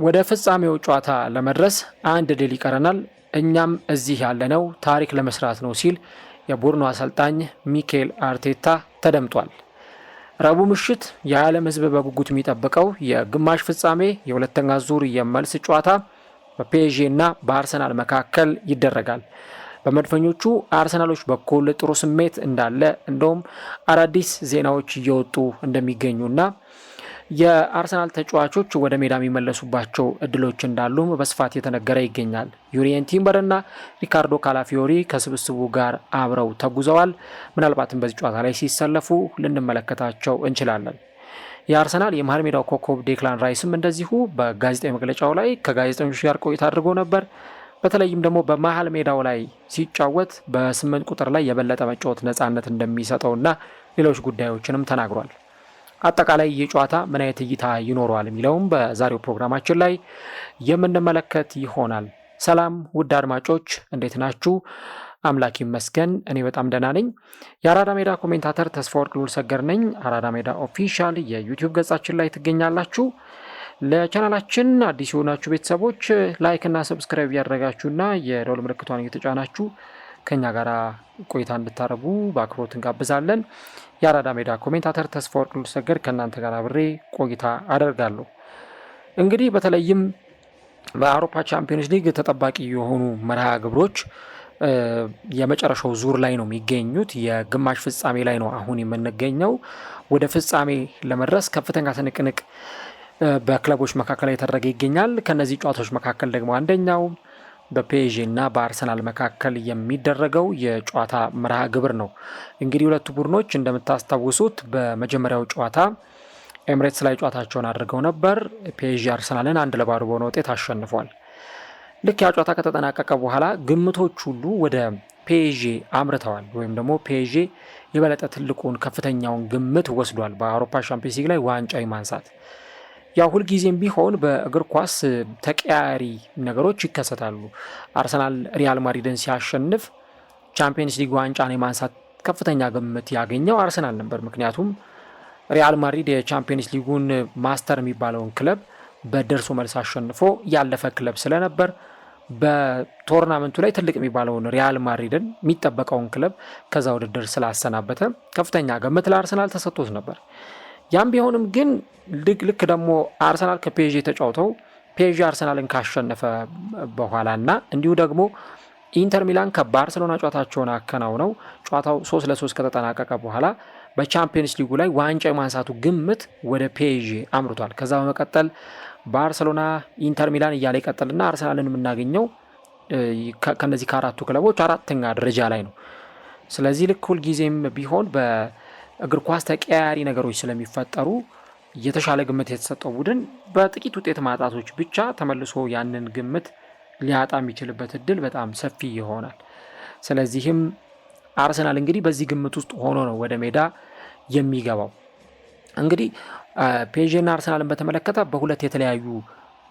ወደ ፍጻሜው ጨዋታ ለመድረስ አንድ ድል ይቀረናል፣ እኛም እዚህ ያለነው ታሪክ ለመስራት ነው ሲል የቡድኑ አሰልጣኝ ሚኬል አርቴታ ተደምጧል። ረቡዕ ምሽት የዓለም ሕዝብ በጉጉት የሚጠብቀው የግማሽ ፍጻሜ የሁለተኛ ዙር የመልስ ጨዋታ በፒኤስጂ እና በአርሰናል መካከል ይደረጋል። በመድፈኞቹ አርሰናሎች በኩል ጥሩ ስሜት እንዳለ እንደውም አዳዲስ ዜናዎች እየወጡ እንደሚገኙና የአርሰናል ተጫዋቾች ወደ ሜዳ የሚመለሱባቸው እድሎች እንዳሉም በስፋት የተነገረ ይገኛል። ዩሪየን ቲምበር እና ሪካርዶ ካላፊዮሪ ከስብስቡ ጋር አብረው ተጉዘዋል። ምናልባትም በዚህ ጨዋታ ላይ ሲሰለፉ ልንመለከታቸው እንችላለን። የአርሰናል የመሃል ሜዳው ኮከብ ዴክላን ራይስም እንደዚሁ በጋዜጣዊ መግለጫው ላይ ከጋዜጠኞች ጋር ቆይታ አድርጎ ነበር። በተለይም ደግሞ በመሃል ሜዳው ላይ ሲጫወት በ8 ቁጥር ላይ የበለጠ መጫወት ነፃነት እንደሚሰጠውና ሌሎች ጉዳዮችንም ተናግሯል። አጠቃላይ የጨዋታ ምን አይነት እይታ ይኖረዋል የሚለውም በዛሬው ፕሮግራማችን ላይ የምንመለከት ይሆናል። ሰላም ውድ አድማጮች እንዴት ናችሁ? አምላክ ይመስገን እኔ በጣም ደህና ነኝ። የአራዳ ሜዳ ኮሜንታተር ተስፋወርቅ ሉልሰገድ ነኝ። አራዳ ሜዳ ኦፊሻል የዩቲዩብ ገጻችን ላይ ትገኛላችሁ። ለቻናላችን አዲስ የሆናችሁ ቤተሰቦች ላይክ እና ሰብስክራይብ ያደረጋችሁና የደወል ምልክቷን እየተጫናችሁ ከኛ ጋር ቆይታ እንድታረጉ በአክብሮት እንጋብዛለን። የአራዳ ሜዳ ኮሜንታተር ተስፋወርቅ ሉልሰገድ ከእናንተ ጋር አብሬ ቆይታ አደርጋለሁ። እንግዲህ በተለይም በአውሮፓ ቻምፒዮንስ ሊግ ተጠባቂ የሆኑ መርሃ ግብሮች የመጨረሻው ዙር ላይ ነው የሚገኙት። የግማሽ ፍጻሜ ላይ ነው አሁን የምንገኘው። ወደ ፍጻሜ ለመድረስ ከፍተኛ ትንቅንቅ በክለቦች መካከል የተደረገ ይገኛል። ከነዚህ ጨዋታዎች መካከል ደግሞ አንደኛው በፒኤስጂ እና በአርሰናል መካከል የሚደረገው የጨዋታ መርሃ ግብር ነው። እንግዲህ ሁለቱ ቡድኖች እንደምታስታውሱት በመጀመሪያው ጨዋታ ኤምሬትስ ላይ ጨዋታቸውን አድርገው ነበር። ፒኤስጂ አርሰናልን 1-0 በሆነ ውጤት አሸንፏል። ልክ ያ ጨዋታ ከተጠናቀቀ በኋላ ግምቶች ሁሉ ወደ ፒኤስጂ አምርተዋል። ወይም ደግሞ ፒኤስጂ የበለጠ ትልቁን ከፍተኛውን ግምት ወስዷል በአውሮፓ ሻምፒዮንስ ሊግ ላይ ዋንጫ ማንሳት። ያው ሁልጊዜም ቢሆን በእግር ኳስ ተቀያሪ ነገሮች ይከሰታሉ። አርሰናል ሪያል ማድሪድን ሲያሸንፍ ቻምፒየንስ ሊግ ዋንጫን የማንሳት ከፍተኛ ግምት ያገኘው አርሰናል ነበር። ምክንያቱም ሪያል ማድሪድ የቻምፒየንስ ሊጉን ማስተር የሚባለውን ክለብ በደርሶ መልስ አሸንፎ ያለፈ ክለብ ስለነበር በቶርናመንቱ ላይ ትልቅ የሚባለውን ሪያል ማድሪድን የሚጠበቀውን ክለብ ከዛ ውድድር ስላሰናበተ ከፍተኛ ግምት ለአርሰናል ተሰጥቶት ነበር። ያም ቢሆንም ግን ልክ ደግሞ አርሰናል ከፒኤስጂ ተጫውተው ፒኤስጂ አርሰናልን ካሸነፈ በኋላ እና እንዲሁ ደግሞ ኢንተር ሚላን ከባርሰሎና ጨዋታቸውን አከናውነው ጨዋታው 3-3 ከተጠናቀቀ በኋላ በቻምፒየንስ ሊጉ ላይ ዋንጫ የማንሳቱ ግምት ወደ ፒኤስጂ አምርቷል። ከዛ በመቀጠል ባርሰሎና፣ ኢንተር ሚላን እያለ ይቀጥልና አርሰናልን የምናገኘው ከነዚህ ከአራቱ ክለቦች አራተኛ ደረጃ ላይ ነው። ስለዚህ ልክ ሁልጊዜም ቢሆን በእግር ኳስ ተቀያሪ ነገሮች ስለሚፈጠሩ የተሻለ ግምት የተሰጠው ቡድን በጥቂት ውጤት ማጣቶች ብቻ ተመልሶ ያንን ግምት ሊያጣ የሚችልበት እድል በጣም ሰፊ ይሆናል። ስለዚህም አርሰናል እንግዲህ በዚህ ግምት ውስጥ ሆኖ ነው ወደ ሜዳ የሚገባው። እንግዲህ ፒኤስጂና አርሰናልን በተመለከተ በሁለት የተለያዩ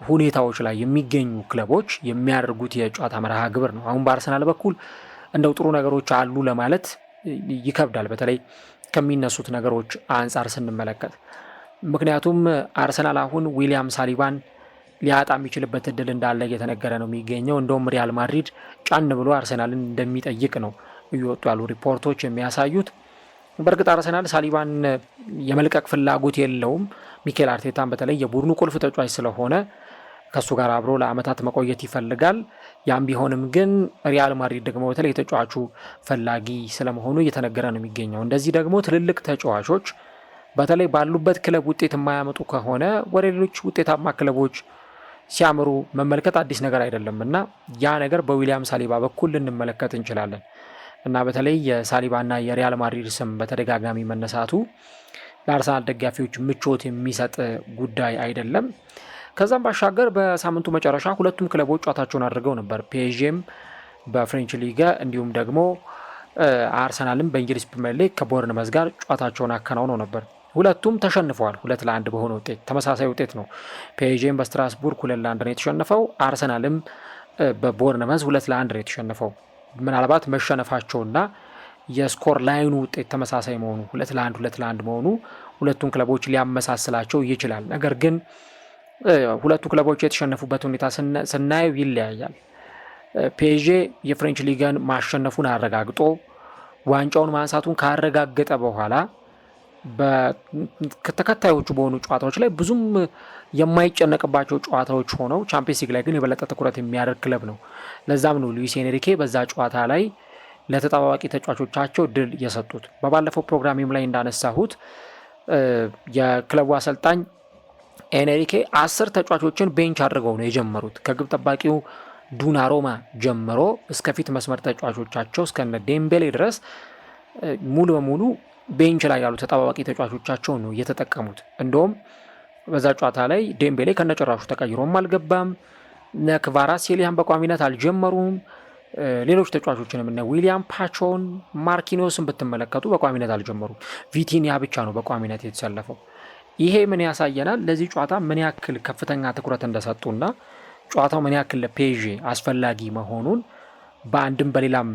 ሁኔታዎች ላይ የሚገኙ ክለቦች የሚያደርጉት የጨዋታ መርሃ ግብር ነው። አሁን በአርሰናል በኩል እንደው ጥሩ ነገሮች አሉ ለማለት ይከብዳል፣ በተለይ ከሚነሱት ነገሮች አንጻር ስንመለከት። ምክንያቱም አርሰናል አሁን ዊሊያም ሳሊባን ሊያጣ የሚችልበት እድል እንዳለ እየተነገረ ነው የሚገኘው። እንደውም ሪያል ማድሪድ ጫን ብሎ አርሰናልን እንደሚጠይቅ ነው እየወጡ ያሉ ሪፖርቶች የሚያሳዩት። በእርግጥ አርሰናል ሳሊባን የመልቀቅ ፍላጎት የለውም። ሚኬል አርቴታን በተለይ የቡድኑ ቁልፍ ተጫዋች ስለሆነ ከሱ ጋር አብሮ ለአመታት መቆየት ይፈልጋል። ያም ቢሆንም ግን ሪያል ማድሪድ ደግሞ በተለይ የተጫዋቹ ፈላጊ ስለመሆኑ እየተነገረ ነው የሚገኘው። እንደዚህ ደግሞ ትልልቅ ተጫዋቾች በተለይ ባሉበት ክለብ ውጤት የማያመጡ ከሆነ ወደ ሌሎች ውጤታማ ክለቦች ሲያምሩ መመልከት አዲስ ነገር አይደለም እና ያ ነገር በዊሊያም ሳሊባ በኩል ልንመለከት እንችላለን እና በተለይ የሳሊባና የሪያል ማድሪድ ስም በተደጋጋሚ መነሳቱ ለአርሰናል ደጋፊዎች ምቾት የሚሰጥ ጉዳይ አይደለም። ከዛም ባሻገር በሳምንቱ መጨረሻ ሁለቱም ክለቦች ጨዋታቸውን አድርገው ነበር። ፒኤስጂም በፍሬንች ሊጋ እንዲሁም ደግሞ አርሰናልም በእንግሊዝ ፕሪሚየር ሊግ ከቦርንመዝ ጋር ጨዋታቸውን አከናውነው ነበር። ሁለቱም ተሸንፈዋል። 2-1 በሆነ ውጤት ተመሳሳይ ውጤት ነው። ፒኤስጂም በስትራስቡርግ 2-1 ነው የተሸነፈው። አርሰናልም በቦርንመዝ 2-1 ነው የተሸነፈው። ምናልባት መሸነፋቸውና የስኮር ላይኑ ውጤት ተመሳሳይ መሆኑ 2-1 መሆኑ ሁለቱን ክለቦች ሊያመሳስላቸው ይችላል። ነገር ግን ሁለቱ ክለቦች የተሸነፉበት ሁኔታ ስናየው ይለያያል። ፒኤስጂ የፍሬንች ሊግን ማሸነፉን አረጋግጦ ዋንጫውን ማንሳቱን ካረጋገጠ በኋላ በተከታዮቹ በሆኑ ጨዋታዎች ላይ ብዙም የማይጨነቅባቸው ጨዋታዎች ሆነው ቻምፒየንስ ሊግ ላይ ግን የበለጠ ትኩረት የሚያደርግ ክለብ ነው። ለዛም ነው ሉዊስ ኤንሪኬ በዛ ጨዋታ ላይ ለተጠባባቂ ተጫዋቾቻቸው ድል የሰጡት። በባለፈው ፕሮግራሚም ላይ እንዳነሳሁት የክለቡ አሰልጣኝ ኤንሪኬ 10 ተጫዋቾችን ቤንች አድርገው ነው የጀመሩት። ከግብ ጠባቂው ዱናሩማ ጀምሮ እስከ ፊት መስመር ተጫዋቾቻቸው እስከነ ዴምቤሌ ድረስ ሙሉ በሙሉ ቤንች ላይ ያሉ ተጠባባቂ ተጫዋቾቻቸው ነው የተጠቀሙት። እንደውም በዛ ጨዋታ ላይ ዴምቤሌ ከነጭራሹ ተቀይሮም አልገባም። ክቫራትስኬሊያን በቋሚነት አልጀመሩም። ሌሎች ተጫዋቾችንም እነ ዊሊያም ፓቾን፣ ማርኪኒዮስን ብትመለከቱ በቋሚነት አልጀመሩም። ቪቲኒያ ብቻ ነው በቋሚነት የተሰለፈው። ይሄ ምን ያሳየናል? ለዚህ ጨዋታ ምን ያክል ከፍተኛ ትኩረት እንደሰጡና ጨዋታው ምን ያክል ለፒኤስጂ አስፈላጊ መሆኑን በአንድም በሌላም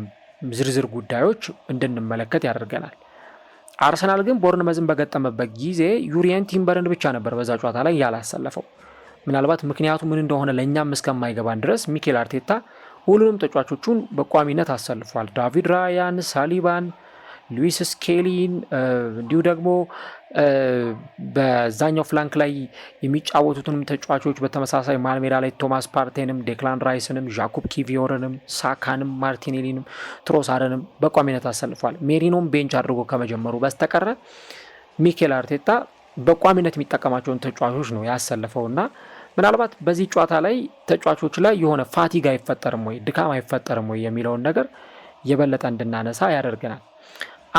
ዝርዝር ጉዳዮች እንድንመለከት ያደርገናል። አርሰናል ግን ቦርንመዝን በገጠመበት ጊዜ ዩሪየን ቲምበርን ብቻ ነበር በዛ ጨዋታ ላይ ያላሰለፈው። ምናልባት ምክንያቱ ምን እንደሆነ ለእኛም እስከማይገባን ድረስ ሚኬል አርቴታ ሁሉንም ተጫዋቾቹን በቋሚነት አሰልፏል። ዳቪድ ራያን፣ ሳሊባን፣ ሉዊስ ስኬሊን እንዲሁ ደግሞ በዛኛው ፍላንክ ላይ የሚጫወቱትንም ተጫዋቾች በተመሳሳይ መሃል ሜዳ ላይ ቶማስ ፓርቴንም፣ ዴክላን ራይስንም፣ ዣኩብ ኪቪዮርንም፣ ሳካንም፣ ማርቲኔሊንም፣ ትሮሳርንም በቋሚነት አሰልፏል። ሜሪኖም ቤንች አድርጎ ከመጀመሩ በስተቀረ ሚኬል አርቴታ በቋሚነት የሚጠቀማቸውን ተጫዋቾች ነው ያሰለፈውና ምናልባት በዚህ ጨዋታ ላይ ተጫዋቾች ላይ የሆነ ፋቲግ አይፈጠርም ወይ ድካም አይፈጠርም ወይ የሚለውን ነገር የበለጠ እንድናነሳ ያደርገናል።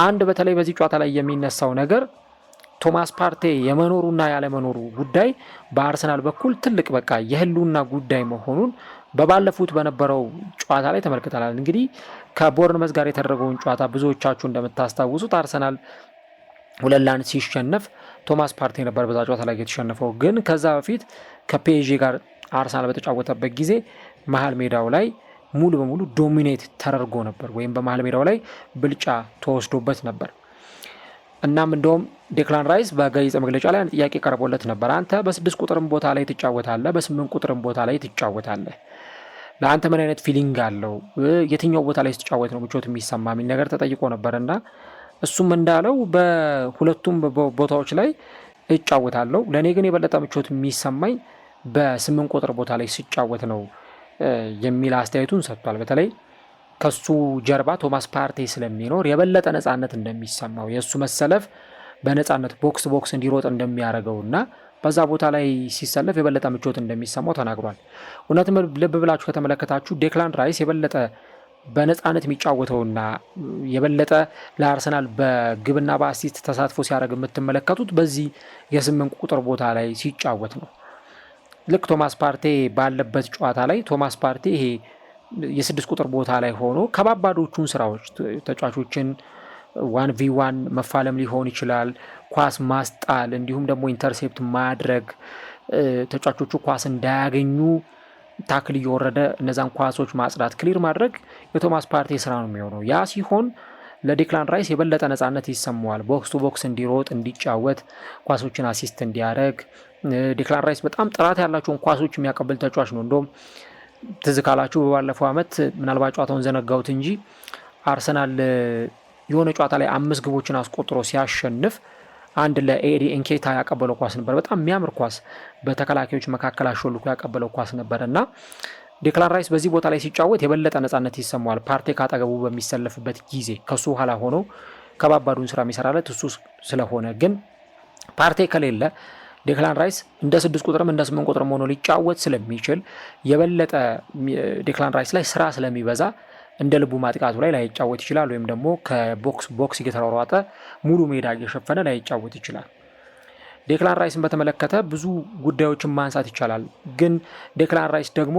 አንድ በተለይ በዚህ ጨዋታ ላይ የሚነሳው ነገር ቶማስ ፓርቴ የመኖሩና ያለመኖሩ ጉዳይ በአርሰናል በኩል ትልቅ በቃ የህልውና ጉዳይ መሆኑን በባለፉት በነበረው ጨዋታ ላይ ተመልክተናል። እንግዲህ ከቦርንመዝ ጋር የተደረገውን ጨዋታ ብዙዎቻችሁ እንደምታስታውሱት አርሰናል 2-1 ሲሸነፍ ቶማስ ፓርቴ ነበር በዛ ጨዋታ ላይ የተሸነፈው። ግን ከዛ በፊት ከፒኤስጂ ጋር አርሰናል በተጫወተበት ጊዜ መሀል ሜዳው ላይ ሙሉ በሙሉ ዶሚኔት ተደርጎ ነበር ወይም በመሀል ሜዳው ላይ ብልጫ ተወስዶበት ነበር። እናም እንደውም ዴክላን ራይስ በጋዜጣ መግለጫ ላይ ጥያቄ ቀርቦለት ነበር። አንተ በ6 ቁጥርም ቦታ ላይ ትጫወታለህ፣ በ8 ቁጥርም ቦታ ላይ ትጫወታለህ፣ ለአንተ ምን አይነት ፊሊንግ አለው? የትኛው ቦታ ላይ ስትጫወት ነው ምቾት የሚሰማ የሚል ነገር ተጠይቆ ነበርና እሱም እንዳለው በሁለቱም ቦታዎች ላይ እጫወታለሁ፣ ለእኔ ግን የበለጠ ምቾት የሚሰማኝ በ8 ቁጥር ቦታ ላይ ሲጫወት ነው የሚል አስተያየቱን ሰጥቷል። በተለይ ከሱ ጀርባ ቶማስ ፓርቴ ስለሚኖር የበለጠ ነፃነት እንደሚሰማው የእሱ መሰለፍ በነፃነት ቦክስ ቦክስ እንዲሮጥ እንደሚያደርገውና በዛ ቦታ ላይ ሲሰለፍ የበለጠ ምቾት እንደሚሰማው ተናግሯል። እውነትም ልብ ብላችሁ ከተመለከታችሁ ዴክላን ራይስ የበለጠ በነፃነት የሚጫወተውና የበለጠ ለአርሰናል በግብና በአሲስት ተሳትፎ ሲያደርግ የምትመለከቱት በዚህ የ8 ቁጥር ቦታ ላይ ሲጫወት ነው። ልክ ቶማስ ፓርቴ ባለበት ጨዋታ ላይ ቶማስ ፓርቴ ይሄ የ6 ቁጥር ቦታ ላይ ሆኖ ከባባዶቹን ስራዎች ተጫዋቾችን 1v1 መፋለም ሊሆን ይችላል፣ ኳስ ማስጣል፣ እንዲሁም ደግሞ ኢንተርሴፕት ማድረግ፣ ተጫዋቾቹ ኳስ እንዳያገኙ ታክል እየወረደ እነዛን ኳሶች ማጽዳት፣ ክሊር ማድረግ የቶማስ ፓርቴ ስራ ነው የሚሆነው። ያ ሲሆን ለዴክላን ራይስ የበለጠ ነፃነት ይሰማዋል። ቦክስ ቱ ቦክስ እንዲሮጥ፣ እንዲጫወት፣ ኳሶችን አሲስት እንዲያደርግ። ዴክላን ራይስ በጣም ጥራት ያላቸውን ኳሶች የሚያቀብል ተጫዋች ነው። እንደውም ትዝ ካላችሁ በባለፈው ዓመት ምናልባት ጨዋታውን ዘነጋሁት እንጂ አርሰናል የሆነ ጨዋታ ላይ 5 ግቦችን አስቆጥሮ ሲያሸንፍ አንድ ለኤዲ ኤንኬታ ያቀበለው ኳስ ነበር። በጣም የሚያምር ኳስ በተከላካዮች መካከል አሾልኮ ያቀበለው ኳስ ነበር እና ዴክላን ራይስ በዚህ ቦታ ላይ ሲጫወት የበለጠ ነፃነት ይሰማዋል። ፓርቴ ካጠገቡ በሚሰለፍበት ጊዜ ከሱ ኋላ ሆኖ ከባባዱን ስራ የሚሰራለት እሱ ስለሆነ፣ ግን ፓርቴ ከሌለ ዴክላን ራይስ እንደ 6 ቁጥርም እንደ 8 ቁጥርም ሆኖ ሊጫወት ስለሚችል የበለጠ ዴክላን ራይስ ላይ ስራ ስለሚበዛ እንደ ልቡ ማጥቃቱ ላይ ላይጫወት ይችላል፣ ወይም ደግሞ ከቦክስ ቦክስ እየተሯሯጠ ሙሉ ሜዳ እየሸፈነ ላይጫወት ይችላል። ዴክላን ራይስን በተመለከተ ብዙ ጉዳዮችን ማንሳት ይቻላል። ግን ዴክላን ራይስ ደግሞ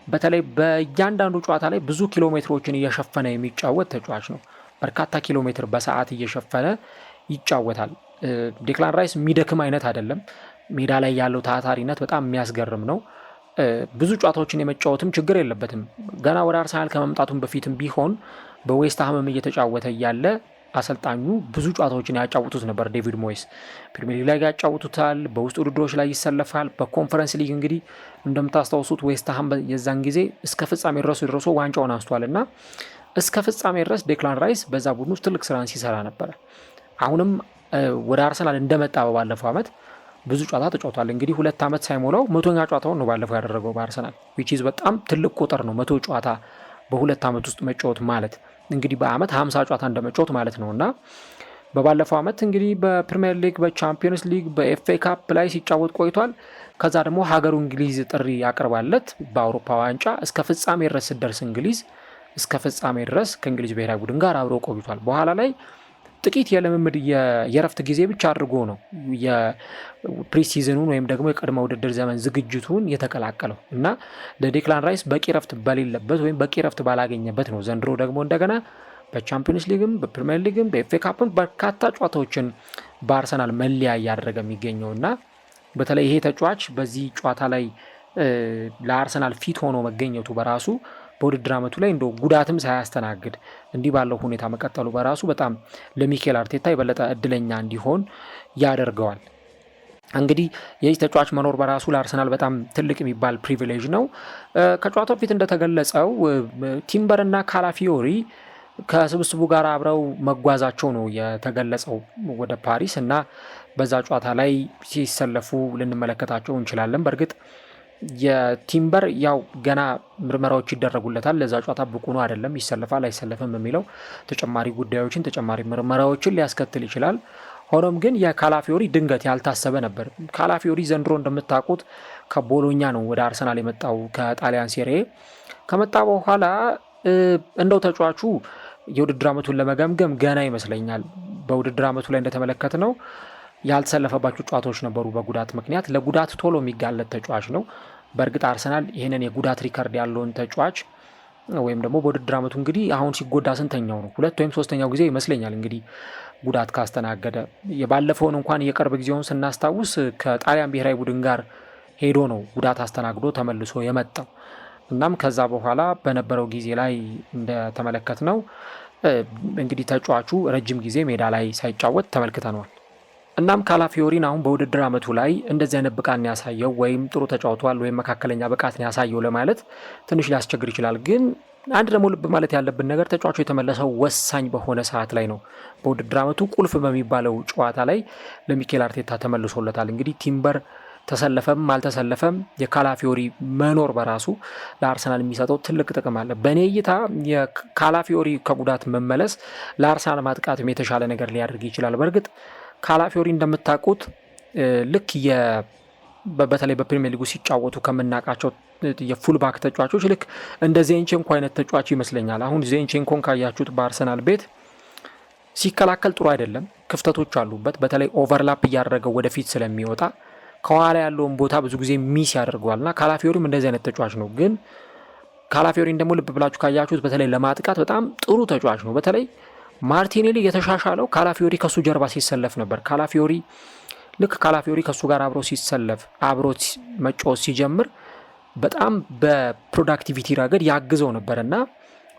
በተለይ በእያንዳንዱ ጨዋታ ላይ ብዙ ኪሎ ሜትሮችን እየሸፈነ የሚጫወት ተጫዋች ነው። በርካታ ኪሎ ሜትር በሰዓት እየሸፈነ ይጫወታል። ዴክላን ራይስ የሚደክም አይነት አይደለም። ሜዳ ላይ ያለው ታታሪነት በጣም የሚያስገርም ነው። ብዙ ጨዋታዎችን የመጫወትም ችግር የለበትም። ገና ወደ አርሰናል ከመምጣቱም በፊትም ቢሆን በዌስትሃምም እየተጫወተ እያለ አሰልጣኙ ብዙ ጨዋታዎችን ያጫውቱት ነበር። ዴቪድ ሞይስ ፕሪሚየር ሊግ ላይ ያጫውቱታል፣ በውስጥ ውድድሮች ላይ ይሰለፋል። በኮንፈረንስ ሊግ እንግዲህ እንደምታስታውሱት ዌስትሃም የዛን ጊዜ እስከ ፍጻሜ ደርሶ ዋንጫውን አንስቷል እና እስከ ፍጻሜ ድረስ ዴክላን ራይስ በዛ ቡድን ውስጥ ትልቅ ስራን ሲሰራ ነበረ። አሁንም ወደ አርሰናል እንደመጣ ባለፈው ዓመት ብዙ ጨዋታ ተጫውቷል። እንግዲህ 2 ዓመት ሳይሞላው 100ኛ ጨዋታውን ነው ባለፈው ያደረገው በአርሰናል which is በጣም ትልቅ ቁጥር ነው። 100 ጨዋታ በ2 ዓመት ውስጥ መጫወት ማለት እንግዲህ በአመት 50 ጨዋታ እንደመጫወት ማለት ነውና በባለፈው ዓመት እንግዲህ በፕሪሚየር ሊግ፣ በቻምፒየንስ ሊግ፣ በኤፍኤ ካፕ ላይ ሲጫወት ቆይቷል። ከዛ ደግሞ ሀገሩ እንግሊዝ ጥሪ ያቀርባለት በአውሮፓ ዋንጫ እስከ ፍጻሜ ድረስ ስትደርስ እንግሊዝ እስከ ፍጻሜ ድረስ ከእንግሊዝ ብሔራዊ ቡድን ጋር አብሮ ቆይቷል። በኋላ ላይ ጥቂት የልምምድ የረፍት ጊዜ ብቻ አድርጎ ነው የፕሪሲዝኑን ወይም ደግሞ የቅድመ ውድድር ዘመን ዝግጅቱን የተቀላቀለው እና ለዴክላን ራይስ በቂ ረፍት በሌለበት ወይም በቂ ረፍት ባላገኘበት ነው ዘንድሮ ደግሞ እንደገና በቻምፒየንስ ሊግም በፕሪሚየር ሊግም በኤፍኤ ካፕም በርካታ ጨዋታዎችን በአርሰናል መለያ እያደረገ የሚገኘውና በተለይ ይሄ ተጫዋች በዚህ ጨዋታ ላይ ለአርሰናል ፊት ሆኖ መገኘቱ በራሱ በውድድር ዓመቱ ላይ እንደው ጉዳትም ሳያስተናግድ እንዲህ ባለው ሁኔታ መቀጠሉ በራሱ በጣም ለሚኬል አርቴታ የበለጠ እድለኛ እንዲሆን ያደርገዋል። እንግዲህ የዚህ ተጫዋች መኖር በራሱ ለአርሰናል በጣም ትልቅ የሚባል ፕሪቪሌጅ ነው። ከጨዋታው ፊት እንደተገለጸው ቲምበር እና ካላፊዮሪ ከስብስቡ ጋር አብረው መጓዛቸው ነው የተገለጸው ወደ ፓሪስ እና በዛ ጨዋታ ላይ ሲሰለፉ ልንመለከታቸው እንችላለን። በእርግጥ የቲምበር ያው ገና ምርመራዎች ይደረጉለታል። ለዛ ጨዋታ ብቁ ነው አይደለም፣ ይሰለፋል አይሰለፍም የሚለው ተጨማሪ ጉዳዮችን ተጨማሪ ምርመራዎችን ሊያስከትል ይችላል። ሆኖም ግን የካላፊዮሪ ድንገት ያልታሰበ ነበር። ካላፊዮሪ ዘንድሮ እንደምታውቁት ከቦሎኛ ነው ወደ አርሰናል የመጣው ከጣሊያን ሴሪኤ ከመጣ በኋላ እንደው ተጫዋቹ የውድድር ዓመቱን ለመገምገም ገና ይመስለኛል። በውድድር ዓመቱ ላይ እንደተመለከት ነው ያልተሰለፈባቸው ጨዋታዎች ነበሩ በጉዳት ምክንያት። ለጉዳት ቶሎ የሚጋለጥ ተጫዋች ነው። በእርግጥ አርሰናል ይህንን የጉዳት ሪከርድ ያለውን ተጫዋች ወይም ደግሞ በውድድር ዓመቱ እንግዲህ አሁን ሲጎዳ ስንተኛው ነው? 2 ወይም 3ኛው ጊዜ ይመስለኛል እንግዲህ ጉዳት ካስተናገደ። የባለፈውን እንኳን የቅርብ ጊዜውን ስናስታውስ ከጣሊያን ብሔራዊ ቡድን ጋር ሄዶ ነው ጉዳት አስተናግዶ ተመልሶ የመጣው። እናም ከዛ በኋላ በነበረው ጊዜ ላይ እንደተመለከት ነው እንግዲህ ተጫዋቹ ረጅም ጊዜ ሜዳ ላይ ሳይጫወት ተመልክተነዋል። እናም ካላፊዮሪን አሁን በውድድር ዓመቱ ላይ እንደዚህ አይነት ብቃት ያሳየው ወይም ጥሩ ተጫውቷል ወይም መካከለኛ ብቃት ያሳየው ለማለት ትንሽ ሊያስቸግር ይችላል። ግን አንድ ደግሞ ልብ ማለት ያለብን ነገር ተጫዋቹ የተመለሰው ወሳኝ በሆነ ሰዓት ላይ ነው። በውድድር ዓመቱ ቁልፍ በሚባለው ጨዋታ ላይ ለሚኬል አርቴታ ተመልሶለታል። እንግዲህ ቲምበር ተሰለፈም አልተሰለፈም የካላፊዮሪ መኖር በራሱ ለአርሰናል የሚሰጠው ትልቅ ጥቅም አለ። በእኔ እይታ የካላፊዮሪ ከጉዳት መመለስ ለአርሰናል ማጥቃትም የተሻለ ነገር ሊያደርግ ይችላል። በእርግጥ ካላፊዮሪ እንደምታውቁት ልክ በተለይ በፕሪሚየር ሊጉ ሲጫወቱ ከምናውቃቸው የፉልባክ ተጫዋቾች ልክ እንደ ዜንቼንኮ አይነት ተጫዋች ይመስለኛል። አሁን ዜንቼንኮን ካያችሁት በአርሰናል ቤት ሲከላከል ጥሩ አይደለም፣ ክፍተቶች አሉበት። በተለይ ኦቨርላፕ እያደረገው ወደፊት ስለሚወጣ ከኋላ ያለውን ቦታ ብዙ ጊዜ ሚስ ያደርገዋልና ካላፊዮሪም እንደዚህ አይነት ተጫዋች ነው። ግን ካላፊዮሪን ደግሞ ልብ ብላችሁ ካያችሁት በተለይ ለማጥቃት በጣም ጥሩ ተጫዋች ነው። በተለይ ማርቲኔሊ የተሻሻለው ካላፊዮሪ ከሱ ጀርባ ሲሰለፍ ነበር። ካላፊዮሪ ከሱ ጋር አብሮ ሲሰለፍ አብሮ መጫወት ሲጀምር በጣም በፕሮዳክቲቪቲ ረገድ ያግዘው ነበር እና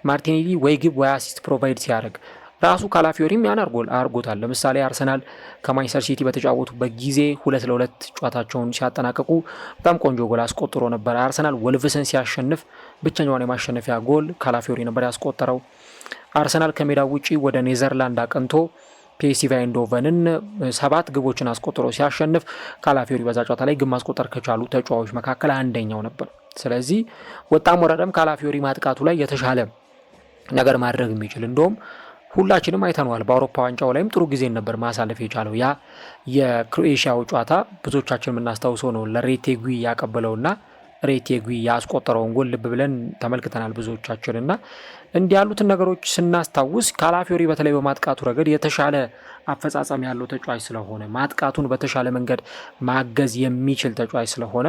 ማርቲኔሊ ወይ ግብ ወይ አሲስት ፕሮቫይድ ሲያደርግ ራሱ ካላፊዮሪም ያን አርጎታል። ለምሳሌ አርሰናል ከማንቸስተር ሲቲ በተጫወቱበት ጊዜ 2-2 ጨዋታቸውን ሲያጠናቀቁ በጣም ቆንጆ ጎል አስቆጥሮ ነበር። አርሰናል ወልቭስን ሲያሸንፍ ብቸኛውን የማሸነፊያ ጎል ካላፊዮሪ ነበር ያስቆጠረው። አርሰናል ከሜዳ ውጪ ወደ ኔዘርላንድ አቅንቶ ፒኤስቪ አይንዶቨንን 7 ግቦችን አስቆጥሮ ሲያሸንፍ ካላፊዮሪ በዛ ጨዋታ ላይ ግብ ማስቆጠር ከቻሉ ተጫዋቾች መካከል አንደኛው ነበር። ስለዚህ ወጣም ወረደም ካላፊዮሪ ማጥቃቱ ላይ የተሻለ ነገር ማድረግ የሚችል እንደውም ሁላችንም አይተነዋል። በአውሮፓ ዋንጫው ላይም ጥሩ ጊዜ ነበር ማሳለፍ የቻለው። ያ የክሮኤሽያው ጨዋታ ብዙዎቻችን የምናስታውሰው ነው። ለሬቴጉ ያቀበለውና ሬቴጉ ያስቆጠረውን ጎል ልብ ብለን ተመልክተናል ብዙዎቻችንና እንዲህ ያሉትን ነገሮች ስናስታውስ ካላፊዮሪ በተለይ በማጥቃቱ ረገድ የተሻለ አፈጻጸም ያለው ተጫዋች ስለሆነ ማጥቃቱን በተሻለ መንገድ ማገዝ የሚችል ተጫዋች ስለሆነ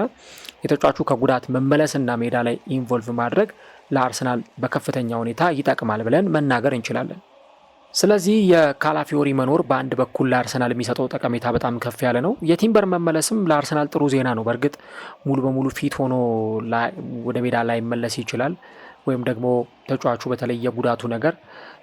የተጫዋቹ ከጉዳት መመለስና ሜዳ ላይ ኢንቮልቭ ማድረግ ለአርሰናል በከፍተኛ ሁኔታ ይጠቅማል ብለን መናገር እንችላለን። ስለዚህ የካላፊዮሪ መኖር በአንድ በኩል ለአርሰናል የሚሰጠው ጠቀሜታ በጣም ከፍ ያለ ነው። የቲምበር መመለስም ለአርሰናል ጥሩ ዜና ነው። በእርግጥ ሙሉ በሙሉ ፊት ሆኖ ወደ ሜዳ ላይ መለስ ይችላል። ወይም ደግሞ ተጫዋቹ በተለይ የጉዳቱ ነገር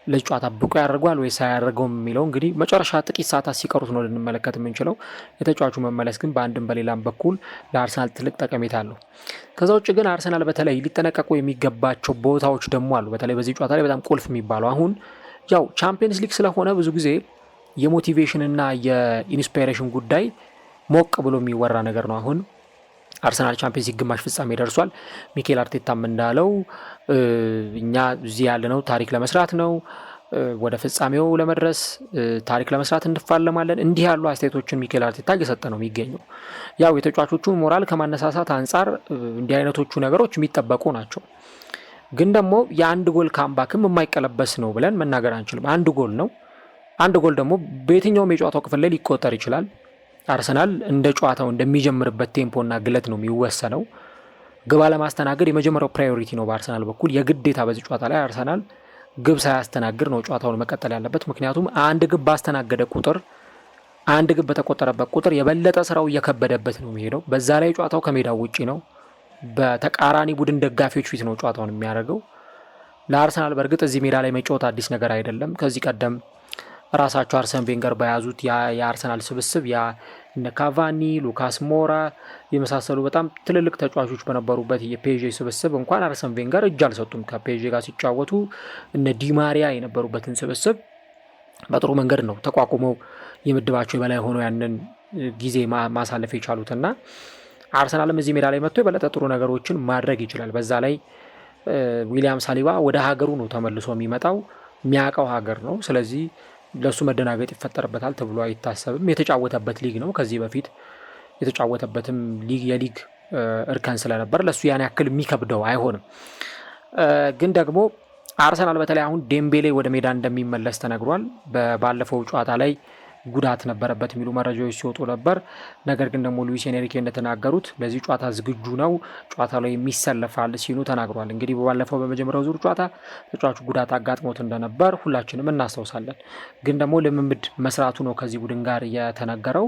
ለጨዋታ ብቁ ያደርጓል ወይስ አያደርገውም የሚለው እንግዲህ መጨረሻ ጥቂት ሰዓታት ሲቀሩት ነው ልንመለከት የምንችለው። የተጫዋቹ መመለስ ግን በአንድም በሌላም በኩል ለአርሰናል ትልቅ ጠቀሜታ አለው። ከዛ ውጭ ግን አርሰናል በተለይ ሊጠነቀቁ የሚገባቸው ቦታዎች ደግሞ አሉ። በተለይ በዚህ ጨዋታ ላይ በጣም ቁልፍ የሚባለው አሁን ያው ቻምፒየንስ ሊግ ስለሆነ ብዙ ጊዜ የሞቲቬሽን እና የኢንስፓይሬሽን ጉዳይ ሞቅ ብሎ የሚወራ ነገር ነው። አሁን አርሰናል ቻምፒየንስ ሊግ ግማሽ ፍጻሜ ደርሷል። ሚኬል አርቴታም እንዳለው እኛ እዚህ ያለነው ታሪክ ለመስራት ነው፣ ወደ ፍጻሜው ለመድረስ ታሪክ ለመስራት እንፋለማለን። እንዲህ ያሉ አስተያየቶችን ሚኬል አርቴታ እየሰጠ ነው የሚገኘው። ያው የተጫዋቾቹን ሞራል ከማነሳሳት አንጻር እንዲህ አይነቶቹ ነገሮች የሚጠበቁ ናቸው። ግን ደግሞ የአንድ ጎል ካምባክም የማይቀለበስ ነው ብለን መናገር አንችልም። አንድ ጎል ነው። አንድ ጎል ደግሞ በየትኛውም የጨዋታው ክፍል ላይ ሊቆጠር ይችላል። አርሰናል እንደ ጨዋታው እንደሚጀምርበት ቴምፖና ግለት ነው የሚወሰነው። ግብ አለማስተናገድ የመጀመሪያው ፕራዮሪቲ ነው በአርሰናል በኩል የግዴታ። በዚህ ጨዋታ ላይ አርሰናል ግብ ሳያስተናግድ ነው ጨዋታውን መቀጠል ያለበት። ምክንያቱም አንድ ግብ ባስተናገደ ቁጥር፣ አንድ ግብ በተቆጠረበት ቁጥር የበለጠ ስራው እየከበደበት ነው የሚሄደው። በዛ ላይ ጨዋታው ከሜዳው ውጪ ነው። በተቃራኒ ቡድን ደጋፊዎች ፊት ነው ጨዋታውን የሚያደርገው። ለአርሰናል በእርግጥ እዚህ ሜዳ ላይ መጫወት አዲስ ነገር አይደለም። ከዚህ ቀደም ራሳቸው አርሰን ቬንገር በያዙት የአርሰናል ስብስብ እነ ካቫኒ፣ ሉካስ ሞራ የመሳሰሉ በጣም ትልልቅ ተጫዋቾች በነበሩበት የፔዤ ስብስብ እንኳን አርሰን ቬንገር እጅ አልሰጡም። ከፔዤ ጋር ሲጫወቱ እነ ዲማሪያ የነበሩበትን ስብስብ በጥሩ መንገድ ነው ተቋቁመው የምድባቸው የበላይ ሆኖ ያንን ጊዜ ማሳለፍ የቻሉትና አርሰናልም እዚህ ሜዳ ላይ መጥቶ የበለጠ ጥሩ ነገሮችን ማድረግ ይችላል። በዛ ላይ ዊሊያም ሳሊባ ወደ ሀገሩ ነው ተመልሶ የሚመጣው፣ የሚያውቀው ሀገር ነው። ስለዚህ ለሱ መደናገጥ ይፈጠርበታል ተብሎ አይታሰብም። የተጫወተበት ሊግ ነው። ከዚህ በፊት የተጫወተበትም ሊግ የሊግ እርከን ስለነበር ለሱ ያን ያክል የሚከብደው አይሆንም። ግን ደግሞ አርሰናል በተለይ አሁን ዴምቤሌ ወደ ሜዳ እንደሚመለስ ተነግሯል። ባለፈው ጨዋታ ላይ ጉዳት ነበረበት የሚሉ መረጃዎች ሲወጡ ነበር። ነገር ግን ደግሞ ሉዊስ ኤንሪኬ እንደተናገሩት ለዚህ ጨዋታ ዝግጁ ነው፣ ጨዋታ ላይ የሚሰለፋል ሲሉ ተናግሯል። እንግዲህ ባለፈው በመጀመሪያው ዙር ጨዋታ ተጫዋቹ ጉዳት አጋጥሞት እንደነበር ሁላችንም እናስታውሳለን። ግን ደግሞ ልምምድ መስራቱ ነው ከዚህ ቡድን ጋር የተነገረው።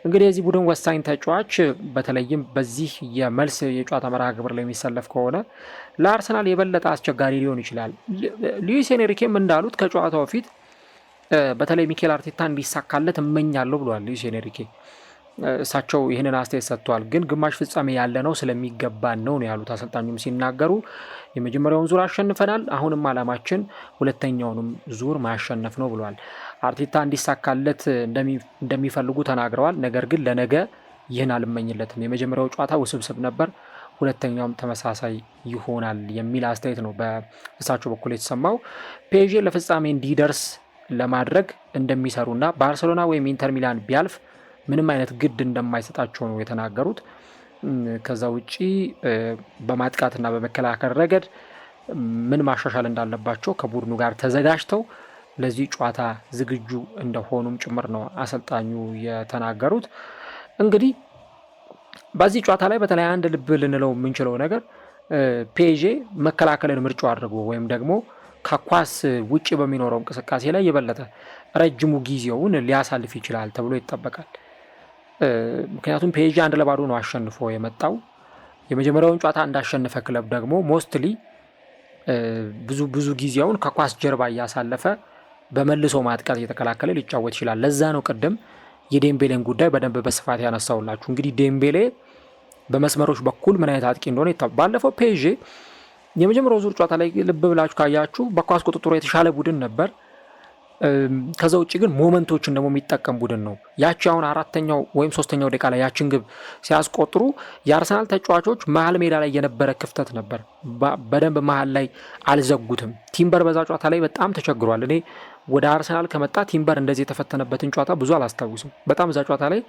እንግዲህ የዚህ ቡድን ወሳኝ ተጫዋች በተለይም በዚህ የመልስ የጨዋታ መርሃ ግብር ላይ የሚሰለፍ ከሆነ ለአርሰናል የበለጠ አስቸጋሪ ሊሆን ይችላል። ሉዊስ ኤንሪኬም እንዳሉት ከጨዋታው በፊት በተለይ ሚኬል አርቴታ እንዲሳካለት እመኛለሁ ብሏል ሉዊስ ኤንሪኬ። እሳቸው ይህንን አስተያየት ሰጥተዋል። ግን ግማሽ ፍጻሜ ያለ ነው ስለሚገባን ነው ያሉት አሰልጣኙም ሲናገሩ። የመጀመሪያውን ዙር አሸንፈናል፣ አሁንም አላማችን ሁለተኛውንም ዙር ማሸነፍ ነው ብሏል። አርቴታ እንዲሳካለት እንደሚፈልጉ ተናግረዋል። ነገር ግን ለነገ ይህን አልመኝለትም፣ የመጀመሪያው ጨዋታ ውስብስብ ነበር፣ ሁለተኛውም ተመሳሳይ ይሆናል የሚል አስተያየት ነው በእሳቸው በኩል የተሰማው። ፔዤ ለፍጻሜ እንዲደርስ ለማድረግ እንደሚሰሩና ባርሴሎና ወይም ኢንተር ሚላን ቢያልፍ ምንም አይነት ግድ እንደማይሰጣቸው ነው የተናገሩት። ከዛ ውጪ በማጥቃትና በመከላከል ረገድ ምን ማሻሻል እንዳለባቸው ከቡድኑ ጋር ተዘጋጅተው ለዚህ ጨዋታ ዝግጁ እንደሆኑም ጭምር ነው አሰልጣኙ የተናገሩት። እንግዲህ በዚህ ጨዋታ ላይ በተለይ አንድ ልብ ልንለው የምንችለው ነገር ፔዤ መከላከልን ምርጫው አድርጎ ወይም ደግሞ ከኳስ ውጭ በሚኖረው እንቅስቃሴ ላይ የበለጠ ረጅሙ ጊዜውን ሊያሳልፍ ይችላል ተብሎ ይጠበቃል። ምክንያቱም ፔዤ 1-0 ነው አሸንፎ የመጣው። የመጀመሪያውን ጨዋታ እንዳሸነፈ ክለብ ደግሞ ሞስትሊ ብዙ ጊዜውን ከኳስ ጀርባ እያሳለፈ በመልሶ ማጥቃት እየተከላከለ ሊጫወት ይችላል። ለዛ ነው ቅድም የዴምቤሌን ጉዳይ በደንብ በስፋት ያነሳውላችሁ። እንግዲህ ዴምቤሌ በመስመሮች በኩል ምን አይነት አጥቂ እንደሆነ ባለፈው ፔዤ የመጀመሪያው ዙር ጨዋታ ላይ ልብ ብላችሁ ካያችሁ በኳስ ቁጥጥሩ የተሻለ ቡድን ነበር። ከዛ ውጭ ግን ሞመንቶችን ደግሞ የሚጠቀም ቡድን ነው። ያቺ አሁን 4ኛው ወይም 3ኛው ደቂቃ ላይ ያችን ግብ ሲያስቆጥሩ የአርሰናል ተጫዋቾች መሀል ሜዳ ላይ የነበረ ክፍተት ነበር። በደንብ መሀል ላይ አልዘጉትም። ቲምበር በዛ ጨዋታ ላይ በጣም ተቸግሯል። እኔ ወደ አርሰናል ከመጣ ቲምበር እንደዚህ የተፈተነበትን ጨዋታ ብዙ አላስታውስም። በጣም እዛ ጨዋታ ላይ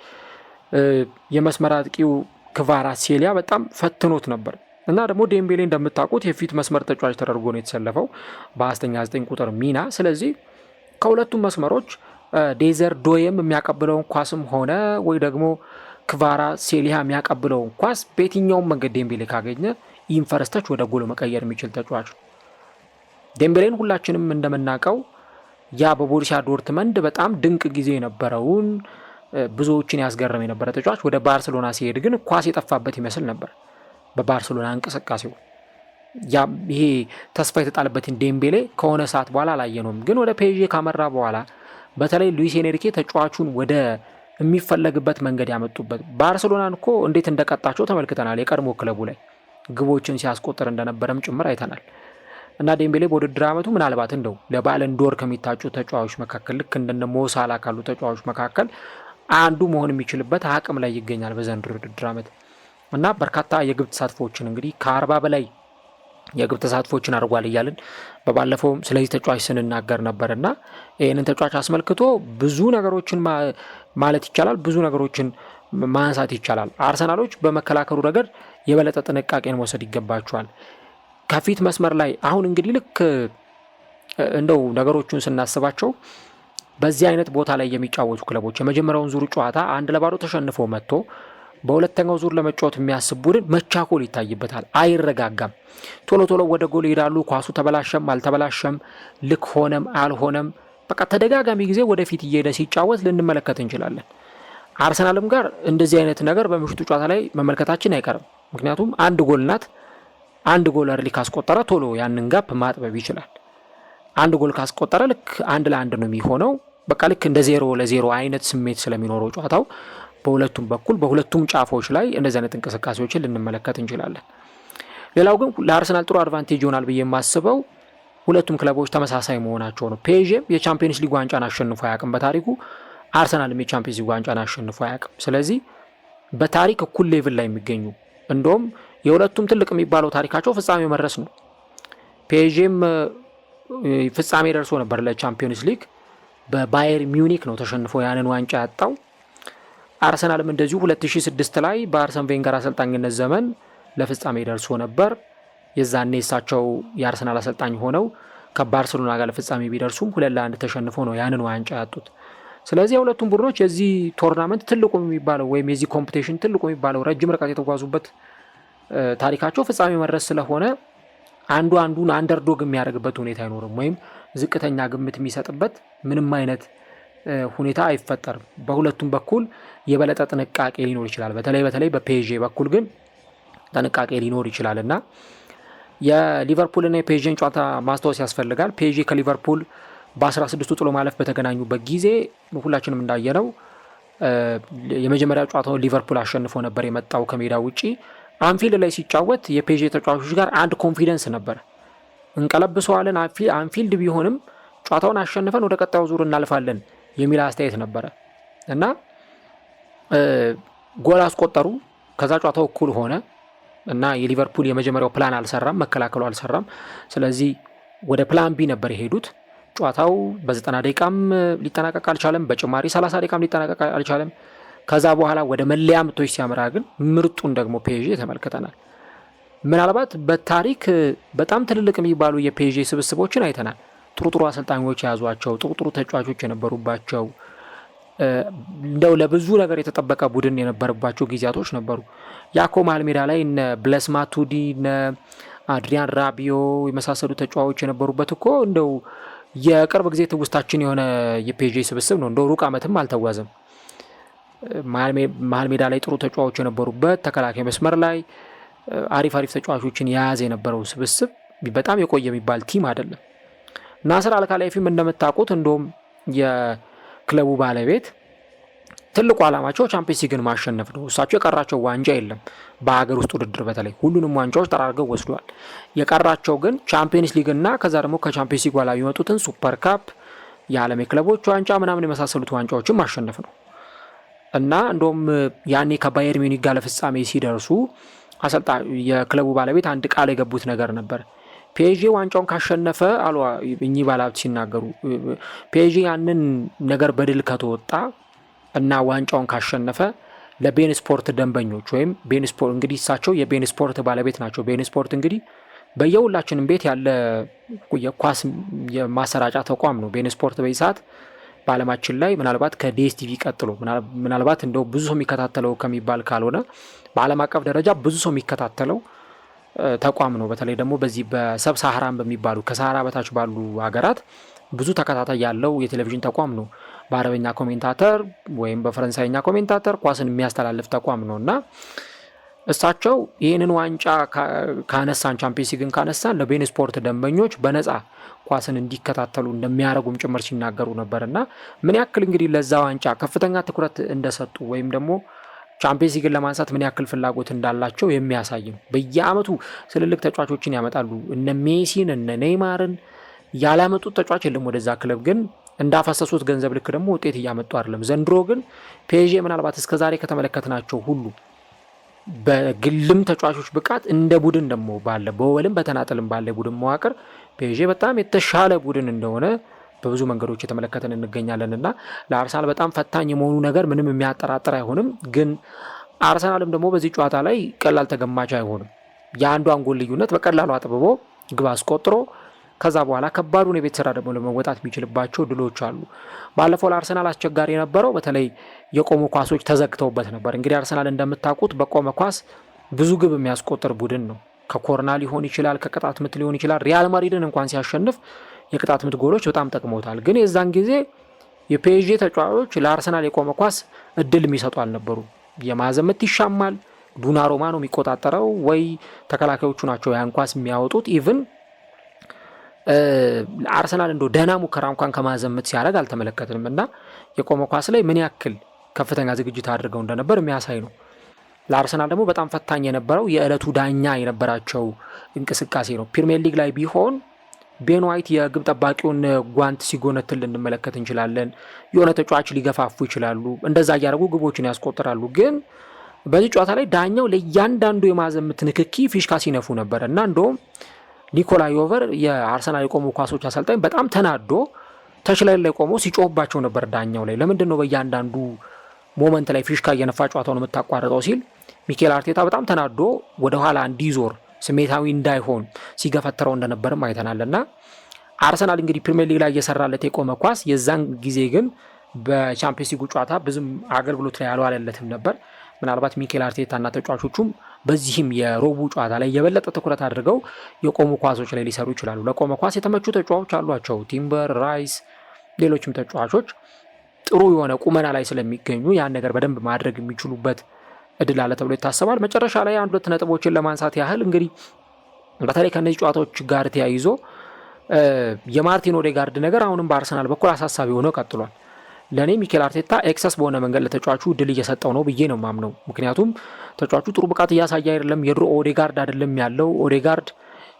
የመስመር አጥቂው ክቫራትስኬሊያ በጣም ፈትኖት ነበር እና ደግሞ ዴምቤሌ እንደምታውቁት የፊት መስመር ተጫዋች ተደርጎ ነው የተሰለፈው በ9 ቁጥር ሚና። ስለዚህ ከሁለቱም መስመሮች ዴዘር ዶየም የሚያቀብለውን ኳስም ሆነ ወይ ደግሞ ክቫራትስኬሊያ የሚያቀብለውን ኳስ በየትኛውም መንገድ ዴምቤሌ ካገኘ ኢንፈረስተች ወደ ጎል መቀየር የሚችል ተጫዋች ነው። ዴምቤሌን ሁላችንም እንደምናውቀው ያ በቦሩሲያ ዶርትመንድ በጣም ድንቅ ጊዜ የነበረውን ብዙዎችን ያስገረመ የነበረ ተጫዋች ወደ ባርሴሎና ሲሄድ ግን ኳስ የጠፋበት ይመስል ነበር በባርሴሎና እንቅስቃሴው። ይሄ ተስፋ የተጣለበትን ዴምቤሌ ከሆነ ሰዓት በኋላ አላየነውም። ግን ወደ ፔዤ ካመራ በኋላ በተለይ ሉዊስ ኤንሪኬ ተጫዋቹን ወደ የሚፈለግበት መንገድ ያመጡበት ባርሴሎናን እኮ እንዴት እንደቀጣቸው ተመልክተናል። የቀድሞ ክለቡ ላይ ግቦችን ሲያስቆጥር እንደነበረም ጭምር አይተናል። እና ዴምቤሌ በውድድር ዓመቱ ምናልባት እንደው ለባለን ዶር ከሚታጩ ተጫዋቾች መካከል ልክ እንደነ ሞሳላ ካሉ ተጫዋቾች መካከል አንዱ መሆን የሚችልበት አቅም ላይ ይገኛል በዘንድሮ ውድድር ዓመት። እና በርካታ የግብ ተሳትፎችን እንግዲህ ከ40 በላይ የግብ ተሳትፎችን አድርጓል እያልን በባለፈውም ስለዚህ ተጫዋች ስንናገር ነበር። እና ይህንን ተጫዋች አስመልክቶ ብዙ ነገሮችን ማለት ይቻላል፣ ብዙ ነገሮችን ማንሳት ይቻላል። አርሰናሎች በመከላከሉ ረገድ የበለጠ ጥንቃቄን መውሰድ ይገባቸዋል። ከፊት መስመር ላይ አሁን እንግዲህ ልክ እንደው ነገሮቹን ስናስባቸው በዚህ አይነት ቦታ ላይ የሚጫወቱ ክለቦች የመጀመሪያውን ዙር ጨዋታ 1-0 ተሸንፎ መጥቶ በሁለተኛው ዙር ለመጫወት የሚያስብ ቡድን መቻኮል ይታይበታል። አይረጋጋም። ቶሎ ቶሎ ወደ ጎል ይሄዳሉ። ኳሱ ተበላሸም አልተበላሸም፣ ልክ ሆነም አልሆነም፣ በቃ ተደጋጋሚ ጊዜ ወደፊት እየሄደ ሲጫወት ልንመለከት እንችላለን። አርሰናልም ጋር እንደዚህ አይነት ነገር በምሽቱ ጨዋታ ላይ መመልከታችን አይቀርም። ምክንያቱም አንድ ጎል ናት። አንድ ጎል እርሊ ካስቆጠረ ቶሎ ያንን ጋፕ ማጥበብ ይችላል። አንድ ጎል ካስቆጠረ ልክ 1-1 ነው የሚሆነው። በቃ ልክ እንደ 0-0 አይነት ስሜት ስለሚኖረው ጨዋታው በሁለቱም በኩል በሁለቱም ጫፎች ላይ እንደዚህ አይነት እንቅስቃሴዎችን ልንመለከት እንችላለን። ሌላው ግን ለአርሰናል ጥሩ አድቫንቴጅ ይሆናል ብዬ የማስበው ሁለቱም ክለቦች ተመሳሳይ መሆናቸው ነው። ፔዤም የቻምፒየንስ ሊግ ዋንጫን አሸንፎ አያውቅም በታሪኩ። አርሰናልም የቻምፒየንስ ሊግ ዋንጫን አሸንፎ አያውቅም። ስለዚህ በታሪክ እኩል ሌቭል ላይ የሚገኙ እንደውም የሁለቱም ትልቅ የሚባለው ታሪካቸው ፍጻሜ መድረስ ነው። ፔዤም ፍጻሜ ደርሶ ነበር ለቻምፒየንስ ሊግ በባየር ሚዩኒክ ነው ተሸንፎ ያንን ዋንጫ ያጣው። አርሰናልም እንደዚሁ 2006 ላይ በአርሰን ቬንገር አሰልጣኝነት ዘመን ለፍጻሜ ደርሶ ነበር። የዛኔ እሳቸው የአርሰናል አሰልጣኝ ሆነው ከባርሴሎና ጋር ለፍጻሜ ቢደርሱም 2-1 ተሸንፎ ነው ያንን ዋንጫ ያጡት። ስለዚህ የሁለቱም ቡድኖች የዚህ ቶርናመንት ትልቁ የሚባለው ወይም የዚህ ኮምፒቲሽን ትልቁ የሚባለው ረጅም ርቀት የተጓዙበት ታሪካቸው ፍጻሜ መድረስ ስለሆነ አንዱ አንዱን አንደርዶግ የሚያደርግበት ሁኔታ አይኖርም፣ ወይም ዝቅተኛ ግምት የሚሰጥበት ምንም አይነት ሁኔታ አይፈጠርም። በሁለቱም በኩል የበለጠ ጥንቃቄ ሊኖር ይችላል። በተለይ በፔዤ በኩል ግን ጥንቃቄ ሊኖር ይችላል እና የሊቨርፑልና የፔዤን ጨዋታ ማስታወስ ያስፈልጋል። ፔዤ ከሊቨርፑል በ16ቱ ጥሎ ማለፍ በተገናኙበት ጊዜ ሁላችንም እንዳየነው የመጀመሪያ ጨዋታውን ሊቨርፑል አሸንፎ ነበር የመጣው ከሜዳ ውጪ። አንፊልድ ላይ ሲጫወት የፔዤ ተጫዋቾች ጋር አንድ ኮንፊደንስ ነበር። እንቀለብሰዋለን አንፊልድ ቢሆንም ጨዋታውን አሸንፈን ወደ ቀጣዩ ዙር እናልፋለን የሚል አስተያየት ነበረ እና ጎል አስቆጠሩ። ከዛ ጨዋታው እኩል ሆነ እና የሊቨርፑል የመጀመሪያው ፕላን አልሰራም፣ መከላከሉ አልሰራም። ስለዚህ ወደ ፕላን ቢ ነበር የሄዱት። ጨዋታው በ90 ደቂቃም ሊጠናቀቅ አልቻለም፣ በጭማሪ 30 ደቂቃም ሊጠናቀቅ አልቻለም። ከዛ በኋላ ወደ መለያ ምቶች ሲያመራ ግን ምርጡን ደግሞ ፔዤ ተመልክተናል። ምናልባት በታሪክ በጣም ትልልቅ የሚባሉ የፔዤ ስብስቦችን አይተናል። ጥሩ አሰልጣኞች የያዟቸው፣ ጥሩ ተጫዋቾች የነበሩባቸው፣ እንደው ለብዙ ነገር የተጠበቀ ቡድን የነበረባቸው ጊዜያቶች ነበሩ። ያኮ መሃል ሜዳ ላይ እነ ብለስ ማቱዲ እነ አድሪያን ራቢዮ የመሳሰሉ ተጫዋቾች የነበሩበት እኮ እንደው የቅርብ ጊዜ ትውስታችን የሆነ የፔዤ ስብስብ ነው። እንደው ሩቅ ዓመትም አልተጓዘም። መሃል ሜዳ ላይ ጥሩ ተጫዋቾች የነበሩበት፣ ተከላካይ መስመር ላይ አሪፍ ተጫዋቾችን የያዘ የነበረው ስብስብ በጣም የቆየ የሚባል ቲም አይደለም። ናስር አልካላይፊም እንደምታውቁት እንደውም የክለቡ ባለቤት ትልቁ ዓላማቸው ቻምፒየንስ ሊግን ማሸነፍ ነው። እሳቸው የቀራቸው ዋንጫ የለም በሀገር ውስጥ ውድድር በተለይ ሁሉንም ዋንጫዎች ጠራርገው ወስደዋል። የቀራቸው ግን ቻምፒየንስ ሊግና ከዛ ደግሞ ከቻምፒየንስ ሊግ በኋላ የሚመጡትን ሱፐር ካፕ፣ የዓለም የክለቦች ዋንጫ ምናምን የመሳሰሉት ዋንጫዎችን ማሸነፍ ነው እና እንደውም ያኔ ከባየር ሚዩኒክ ጋር ለፍጻሜ ሲደርሱ አሰልጣኝ የክለቡ ባለቤት አንድ ቃል የገቡት ነገር ነበር። ፔዤ ዋንጫውን ካሸነፈ አሉ እኚህ ባለሀብት ሲናገሩ፣ ፔዤ ያንን ነገር በድል ከተወጣ እና ዋንጫውን ካሸነፈ ለቤን ስፖርት ደንበኞች ወይም ቤን ስፖርት እንግዲህ እሳቸው የቤን ስፖርት ባለቤት ናቸው። ቤን ስፖርት እንግዲህ በየሁላችንም ቤት ያለ የኳስ የማሰራጫ ተቋም ነው። ቤን ስፖርት በዚህ ሰዓት በዓለማችን ላይ ምናልባት ከዲኤስቲቪ ቀጥሎ ምናልባት እንደው ብዙ ሰው የሚከታተለው ከሚባል ካልሆነ በዓለም አቀፍ ደረጃ ብዙ ሰው የሚከታተለው ተቋም ነው። በተለይ ደግሞ በዚህ በሰብ ሳሃራን በሚባሉ ከሳሃራ በታች ባሉ ሀገራት ብዙ ተከታታይ ያለው የቴሌቪዥን ተቋም ነው። በአረበኛ ኮሜንታተር ወይም በፈረንሳይኛ ኮሜንታተር ኳስን የሚያስተላልፍ ተቋም ነው እና እሳቸው ይህንን ዋንጫ ካነሳን ቻምፒየንስ ሊግን ካነሳን ለቤን ስፖርት ደንበኞች በነፃ ኳስን እንዲከታተሉ እንደሚያደርጉም ጭምር ሲናገሩ ነበርና ምን ያክል እንግዲህ ለዛ ዋንጫ ከፍተኛ ትኩረት እንደሰጡ ወይም ደግሞ ቻምፒየንስ ሊግን ለማንሳት ምን ያክል ፍላጎት እንዳላቸው የሚያሳይ ነው። በየአመቱ ትልልቅ ተጫዋቾችን ያመጣሉ። እነ ሜሲን እነ ኔይማርን ያላመጡት ተጫዋች የለም ወደዛ ክለብ፣ ግን እንዳፈሰሱት ገንዘብ ልክ ደግሞ ውጤት እያመጡ አይደለም። ዘንድሮ ግን ፒኤስጂ ምናልባት እስከዛሬ ከተመለከትናቸው ሁሉ በግልም ተጫዋቾች ብቃት እንደ ቡድን ደግሞ ባለ በወልም በተናጠልም ባለ ቡድን መዋቅር ፒኤስጂ በጣም የተሻለ ቡድን እንደሆነ በብዙ መንገዶች የተመለከተን እንገኛለንና ለአርሰናል በጣም ፈታኝ የመሆኑ ነገር ምንም የሚያጠራጥር አይሆንም። ግን አርሰናልም ደግሞ በዚህ ጨዋታ ላይ ቀላል ተገማች አይሆንም። የአንዷን ጎል ልዩነት በቀላሉ አጥብቦ ግብ አስቆጥሮ ከዛ በኋላ ከባዱን የቤት ስራ ደግሞ ለመወጣት የሚችልባቸው ድሎች አሉ። ባለፈው ለአርሰናል አስቸጋሪ የነበረው በተለይ የቆሙ ኳሶች ተዘግተውበት ነበር። እንግዲህ አርሰናል እንደምታውቁት በቆመ ኳስ ብዙ ግብ የሚያስቆጥር ቡድን ነው። ከኮርና ሊሆን ይችላል፣ ከቅጣት ምት ሊሆን ይችላል። ሪያል ማድሪድን እንኳን ሲያሸንፍ የቅጣት ምት ጎሎች በጣም ጠቅመውታል። ግን የዛን ጊዜ የፒኤስጂ ተጫዋቾች ለአርሰናል የቆመ ኳስ እድል የሚሰጡ አልነበሩ። የማዕዘን ምት ይሻማል፣ ዱናሩማ ነው የሚቆጣጠረው፣ ወይ ተከላካዮቹ ናቸው ያን ኳስ የሚያወጡት። ኢቭን አርሰናል እንደው ደህና ሙከራ እንኳን ከማዕዘን ምት ሲያደርግ አልተመለከትንም እና የቆመ ኳስ ላይ ምን ያክል ከፍተኛ ዝግጅት አድርገው እንደነበር የሚያሳይ ነው። ለአርሰናል ደግሞ በጣም ፈታኝ የነበረው የዕለቱ ዳኛ የነበራቸው እንቅስቃሴ ነው። ፕሪሚየር ሊግ ላይ ቢሆን ቤን ዋይት የግብ ጠባቂውን ጓንት ሲጎነትል ልንመለከት እንችላለን። የሆነ ተጫዋች ሊገፋፉ ይችላሉ። እንደዛ እያደረጉ ግቦችን ያስቆጥራሉ። ግን በዚህ ጨዋታ ላይ ዳኛው ለእያንዳንዱ የማዕዘን ምት ንክኪ ፊሽካ ሲነፉ ነበር እና እንደውም ኒኮላ ዮቨር የአርሰናል የቆሙ ኳሶች አሰልጣኝ በጣም ተናዶ ተችላይ ላይ ቆሞ ሲጮህባቸው ነበር ዳኛው ላይ። ለምንድን ነው በእያንዳንዱ ሞመንት ላይ ፊሽካ እየነፋ ጨዋታውን የምታቋርጠው ሲል ሚኬል አርቴታ በጣም ተናዶ ወደኋላ እንዲዞር ስሜታዊ እንዳይሆን ሲገፈትረው እንደነበርም አይተናልና አርሰናል እንግዲህ ፕሪሚየር ሊግ ላይ እየሰራለት የቆመ ኳስ የዛን ጊዜ ግን በቻምፒየንስ ሊግ ጨዋታ ብዙም አገልግሎት ላይ ያልዋለለትም ነበር። ምናልባት ሚኬል አርቴታና ተጫዋቾቹም በዚህም የሮቡ ጨዋታ ላይ የበለጠ ትኩረት አድርገው የቆሙ ኳሶች ላይ ሊሰሩ ይችላሉ። ለቆመ ኳስ የተመቹ ተጫዋቾች አሏቸው። ቲምበር፣ ራይስ፣ ሌሎችም ተጫዋቾች ጥሩ የሆነ ቁመና ላይ ስለሚገኙ ያን ነገር በደንብ ማድረግ የሚችሉበት እድል አለ ተብሎ ይታሰባል። መጨረሻ ላይ አንድ ሁለት ነጥቦችን ለማንሳት ያህል እንግዲህ በተለይ ከነዚህ ጨዋታዎች ጋር ተያይዞ የማርቲን ኦዴጋርድ ነገር አሁንም በአርሰናል በኩል አሳሳቢ ሆኖ ቀጥሏል። ለእኔ ሚኬል አርቴታ ኤክሰስ በሆነ መንገድ ለተጫዋቹ ድል እየሰጠው ነው ብዬ ነው ማምነው። ምክንያቱም ተጫዋቹ ጥሩ ብቃት እያሳየ አይደለም። የድሮ ኦዴጋርድ አይደለም ያለው። ኦዴጋርድ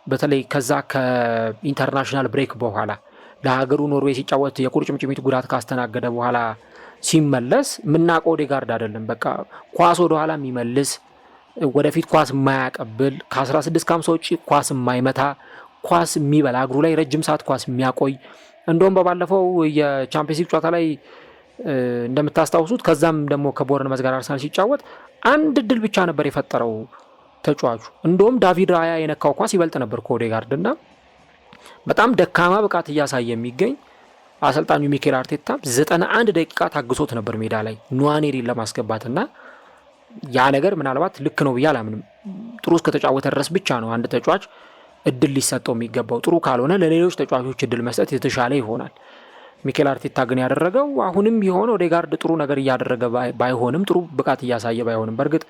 በተለይ ከዛ ከኢንተርናሽናል ብሬክ በኋላ ለሀገሩ ኖርዌይ ሲጫወት የቁርጭምጭሚት ጉዳት ካስተናገደ በኋላ ሲመለስ የምናውቀው ኦዴጋርድ አይደለም። በቃ ኳስ ወደኋላ የሚመልስ ወደፊት ኳስ የማያቀብል ከ16 ከ50 ውጭ ኳስ የማይመታ ኳስ የሚበላ እግሩ ላይ ረጅም ሰዓት ኳስ የሚያቆይ እንደውም በባለፈው የቻምፒየንስ ሊግ ጨዋታ ላይ እንደምታስታውሱት ከዛም ደግሞ ከቦርንመዝ ጋር አርሰናል ሲጫወት አንድ ድል ብቻ ነበር የፈጠረው ተጫዋቹ። እንደውም ዳቪድ ራያ የነካው ኳስ ይበልጥ ነበር ከኦዴጋርድ እና በጣም ደካማ ብቃት እያሳየ የሚገኝ አሰልጣኙ ሚኬል አርቴታ 91 ደቂቃ ታግሶት ነበር ሜዳ ላይ ኑዋኔሪን ለማስገባትና ያ ነገር ምናልባት ልክ ነው ብዬ አላምንም። ጥሩ እስከተጫወተ ድረስ ብቻ ነው አንድ ተጫዋች እድል ሊሰጠው የሚገባው። ጥሩ ካልሆነ ለሌሎች ተጫዋቾች እድል መስጠት የተሻለ ይሆናል። ሚኬል አርቴታ ግን ያደረገው አሁንም ቢሆን ኦዴጋርድ ጥሩ ነገር እያደረገ ባይሆንም ጥሩ ብቃት እያሳየ ባይሆንም በእርግጥ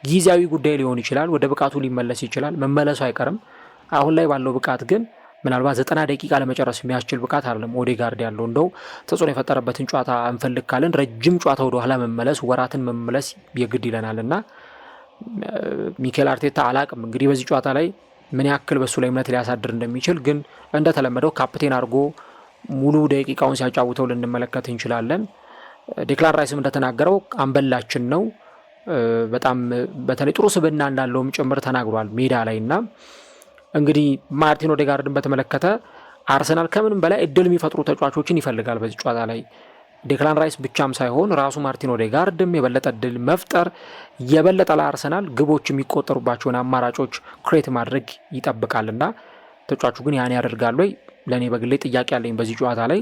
ጊዜያዊ ጉዳይ ሊሆን ይችላል። ወደ ብቃቱ ሊመለስ ይችላል። መመለሱ አይቀርም። አሁን ላይ ባለው ብቃት ግን ምናልባት 90 ደቂቃ ለመጨረስ የሚያስችል ብቃት አይደለም ኦዴጋርድ ያለው። እንደው ተጽዕኖ የፈጠረበትን ጨዋታ እንፈልግ ካለን ረጅም ጨዋታ ወደ ኋላ መመለስ ወራትን መመለስ የግድ ይለናልና ሚኬል አርቴታ አላቅም እንግዲህ በዚህ ጨዋታ ላይ ምን ያክል በሱ ላይ እምነት ሊያሳድር እንደሚችል። ግን እንደተለመደው ካፕቴን አድርጎ ሙሉ ደቂቃውን ሲያጫውተው ልንመለከት እንችላለን። ዴክላን ራይስም እንደተናገረው አምበላችን ነው። በጣም በተለይ ጥሩ ስብዕና እንዳለውም ጭምር ተናግሯል ሜዳ ላይ እና እንግዲህ ማርቲን ኦዴጋርድን በተመለከተ አርሰናል ከምንም በላይ እድል የሚፈጥሩ ተጫዋቾችን ይፈልጋል በዚህ ጨዋታ ላይ። ዴክላን ራይስ ብቻም ሳይሆን ራሱ ማርቲን ኦዴጋርድም የበለጠ እድል መፍጠር የበለጠ ለአርሰናል ግቦች የሚቆጠሩባቸውን አማራጮች ክሬት ማድረግ ይጠብቃልና ተጫዋቹ ግን ያን ያደርጋል ወይ? ለእኔ በግሌ ጥያቄ ያለኝ በዚህ ጨዋታ ላይ።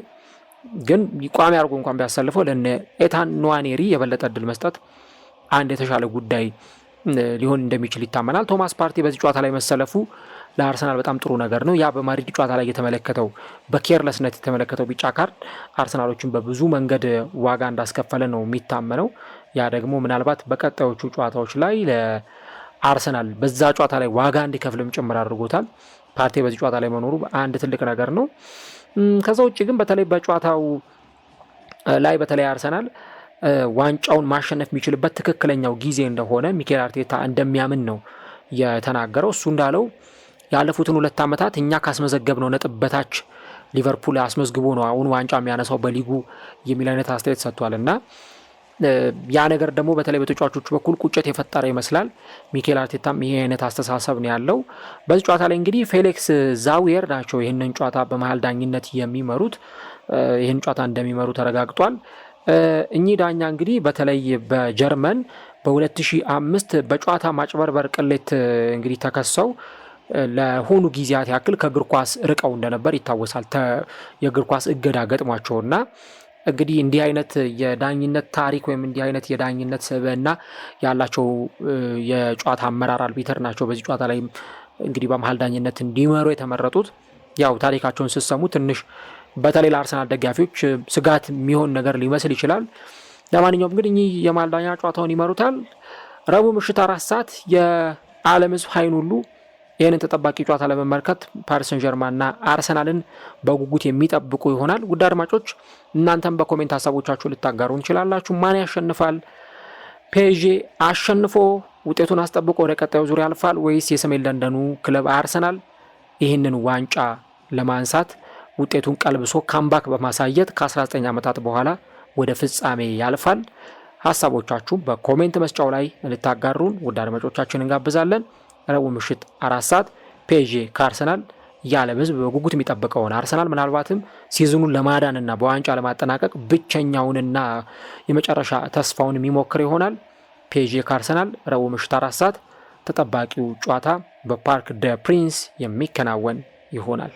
ግን ቋሚ አድርጎ እንኳን ቢያሰልፈው ለእነ ኤታን ኑዋኔሪ የበለጠ እድል መስጠት አንድ የተሻለ ጉዳይ ሊሆን እንደሚችል ይታመናል። ቶማስ ፓርቲ በዚህ ጨዋታ ላይ መሰለፉ ለአርሰናል በጣም ጥሩ ነገር ነው። ያ በማድሪድ ጨዋታ ላይ የተመለከተው በኬርለስነት የተመለከተው ቢጫ ካርድ አርሰናሎችን በብዙ መንገድ ዋጋ እንዳስከፈለ ነው የሚታመነው። ያ ደግሞ ምናልባት በቀጣዮቹ ጨዋታዎች ላይ አርሰናል በዛ ጨዋታ ላይ ዋጋ እንዲከፍልም ጭምር አድርጎታል። ፓርቴ በዚህ ጨዋታ ላይ መኖሩ አንድ ትልቅ ነገር ነው። ከዛ ውጭ ግን በተለይ በጨዋታው ላይ በተለይ አርሰናል ዋንጫውን ማሸነፍ የሚችልበት ትክክለኛው ጊዜ እንደሆነ ሚኬል አርቴታ እንደሚያምን ነው የተናገረው። እሱ እንዳለው ያለፉትን 2 ዓመታት እኛ ካስመዘገብነው ነጥብ በታች ሊቨርፑል አስመዝግቦ ነው አሁን ዋንጫ የሚያነሳው በሊጉ የሚል አይነት አስተያየት ሰጥቷልና ያ ነገር ደግሞ በተለይ በተጫዋቾቹ በኩል ቁጭት የፈጠረ ይመስላል። ሚኬል አርቴታም ይሄ አይነት አስተሳሰብ ነው ያለው። በዚህ ጨዋታ ላይ እንግዲህ ፌሊክስ ዛዊየር ናቸው ይህንን ጨዋታ በመሀል ዳኝነት የሚመሩት። ይህን ጨዋታ እንደሚመሩ ተረጋግጧል። እኚህ ዳኛ እንግዲህ በተለይ በጀርመን በ2005 በጨዋታ ማጭበርበር ቅሌት እንግዲህ ተከሰው ለሆኑ ጊዜያት ያክል ከእግር ኳስ ርቀው እንደነበር ይታወሳል። የእግር ኳስ እገዳ ገጥሟቸውና እንግዲህ እንዲህ አይነት የዳኝነት ታሪክ ወይም እንዲህ አይነት የዳኝነት ስብዕና ያላቸው የጨዋታ አመራር አልቢተር ናቸው። በዚህ ጨዋታ ላይ እንግዲህ በመሀል ዳኝነት እንዲመሩ የተመረጡት ያው ታሪካቸውን ስትሰሙ ትንሽ በተለይ ለአርሰናል ደጋፊዎች ስጋት የሚሆን ነገር ሊመስል ይችላል። ለማንኛውም ግን እኚህ የመሀል ዳኛ ጨዋታውን ይመሩታል። ረቡዕ ምሽት 4 ሰዓት የዓለም ሕዝብ ኃይል ሁሉ ይህንን ተጠባቂ ጨዋታ ለመመልከት ፓሪስ ሰን ዠርማንና አርሰናልን በጉጉት የሚጠብቁ ይሆናል። ውድ አድማጮች እናንተም በኮሜንት ሀሳቦቻችሁ ልታጋሩ እንችላላችሁ። ማን ያሸንፋል? ፒኤስጂ አሸንፎ ውጤቱን አስጠብቆ ወደ ቀጣዩ ዙር ያልፋል ወይስ የሰሜን ለንደኑ ክለብ አርሰናል ይህንን ዋንጫ ለማንሳት ውጤቱን ቀልብሶ ካምባክ በማሳየት ከ19 ዓመታት በኋላ ወደ ፍጻሜ ያልፋል? ሀሳቦቻችሁ በኮሜንት መስጫው ላይ ልታጋሩን ውድ አድማጮቻችን እንጋብዛለን። ረቡዕ ምሽት 4 ሰዓት ፒኤስጂ ከአርሰናል የዓለም ሕዝብ በጉጉት የሚጠብቀውን አርሰናል ምናልባትም ሲዝኑን ለማዳንና በዋንጫ ለማጠናቀቅ ብቸኛውንና የመጨረሻ ተስፋውን የሚሞክር ይሆናል። ፒኤስጂ ከአርሰናል ረቡዕ ምሽት 4 ሰዓት ተጠባቂው ጨዋታ በፓርክ ደ ፕሪንስ የሚከናወን ይሆናል።